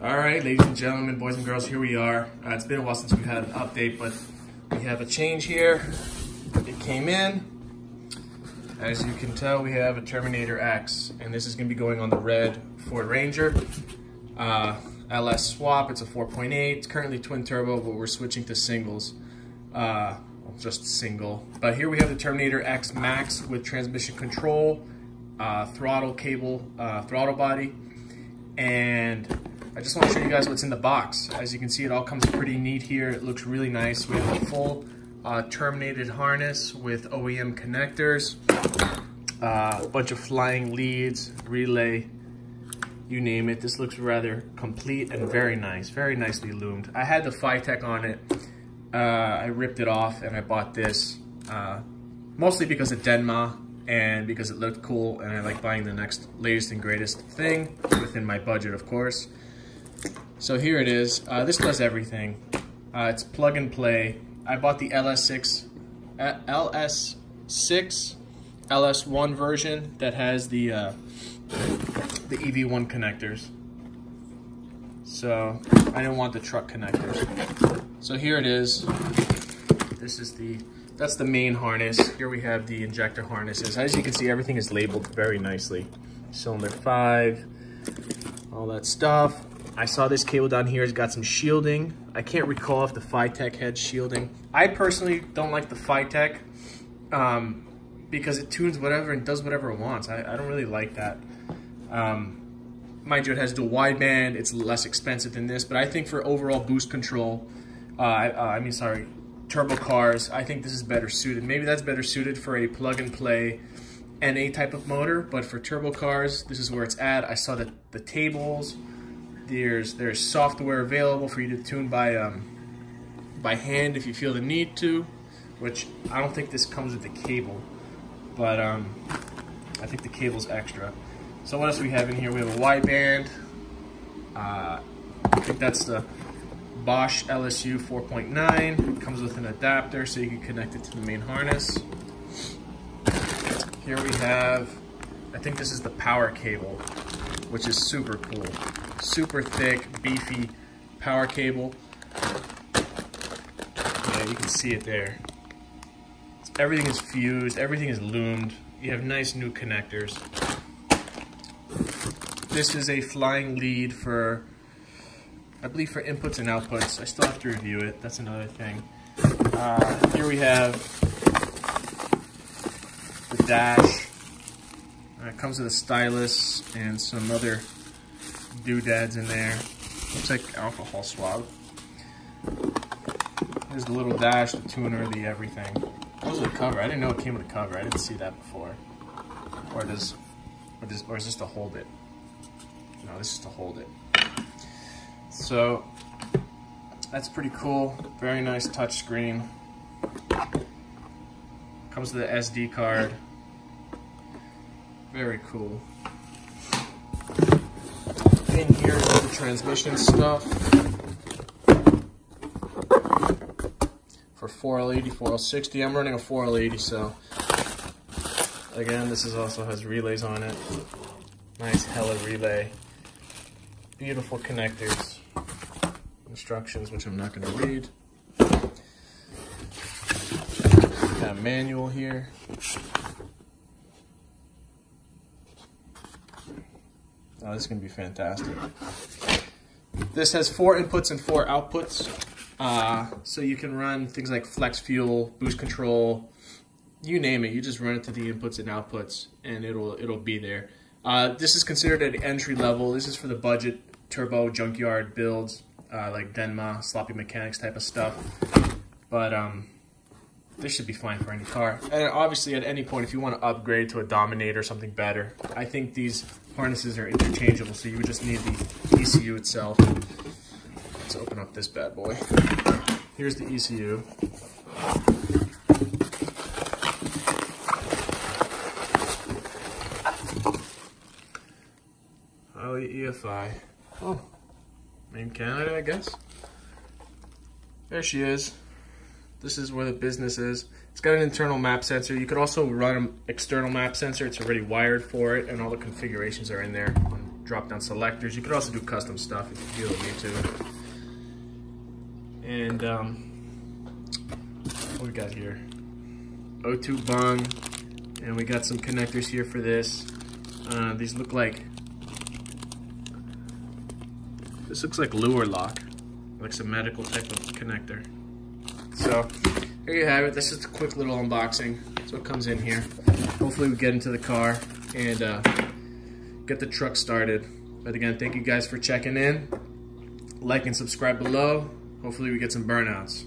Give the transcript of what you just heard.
All right, ladies and gentlemen, boys and girls, here we are. It's been a while since we had an update, but we have a change here. It came in. As you can tell, we have a Terminator X, and this is going to be going on the red Ford Ranger LSx Swap. It's a 4.8. It's currently twin turbo, but we're switching to singles. Just single. But here we have the Terminator X Max with transmission control, throttle cable, throttle body, and I just want to show you guys what's in the box. As you can see, it all comes pretty neat here. It looks really nice. We have a full terminated harness with OEM connectors, a bunch of flying leads, relay, you name it. This looks rather complete and very nice, very nicely loomed. I had the Phytech on it. I ripped it off and I bought this, mostly because of Denma and because it looked cool, and I like buying the next latest and greatest thing within my budget, of course. So here it is. This does everything. It's plug and play. I bought the LS6 LS1 version that has the EV1 connectors. So I didn't want the truck connectors. So here it is. That's the main harness. Here we have the injector harnesses. As you can see, everything is labeled very nicely. Cylinder 5, all that stuff. I saw this cable down here has got some shielding. I can't recall if the Phytech had shielding. I personally don't like the Phytech because it tunes whatever and does whatever it wants. I don't really like that. Mind you, it has dual wideband. It's less expensive than this, but I think for overall boost control, turbo cars, I think this is better suited. Maybe that's better suited for a plug and play NA type of motor, but for turbo cars, this is where it's at. I saw the tables. There's software available for you to tune by hand if you feel the need to, which I don't think this comes with the cable, but I think the cable's extra. So what else do we have in here? We have a wideband. I think that's the Bosch LSU 4.9. It comes with an adapter so you can connect it to the main harness. Here we have, I think this is the power cable, which is super cool. Super thick, beefy power cable. Yeah, you can see it there. Everything is fused, everything is loomed. You have nice new connectors. This is a flying lead for, I believe, for inputs and outputs. I still have to review it. That's another thing. Here we have the dash. It comes with a stylus and some other doodads in there. Looks like alcohol swab. There's the little dash, the tuner, the everything. That was the cover. I didn't know it came with a cover. I didn't see that before. Or is this to hold it? No, this is to hold it. So that's pretty cool. Very nice touch screen. Comes with an SD card. Very cool. In here is the transmission stuff for 4L80, 4L60. I'm running a 4L80, so again, this also has relays on it. Nice hella relay. Beautiful connectors. Instructions, which I'm not going to read. Got a manual here. Oh, this is going to be fantastic. This has 4 inputs and 4 outputs. So you can run things like flex fuel, boost control, you name it. You just run it to the inputs and outputs and it'll be there. This is considered an entry level. This is for the budget turbo junkyard builds, like Denma, sloppy mechanics type of stuff. But this should be fine for any car. And obviously, at any point, if you want to upgrade to a Dominator or something better, I think these harnesses are interchangeable, so you would just need the ECU itself. Let's open up this bad boy. Here's the ECU. Holley EFI. Oh, made in Canada, I guess. There she is. This is where the business is. It's got an internal map sensor. You could also run an external map sensor. It's already wired for it, and all the configurations are in there on drop down selectors. You could also do custom stuff if you feel the need to. And what we got here? O2 bung, and we got some connectors here for this. These look like, this looks like lure lock, like some medical type of connector. So there you have it. That's just a quick little unboxing. That's what comes in here. Hopefully we get into the car and get the truck started. But again, thank you guys for checking in. Like and subscribe below. Hopefully we get some burnouts.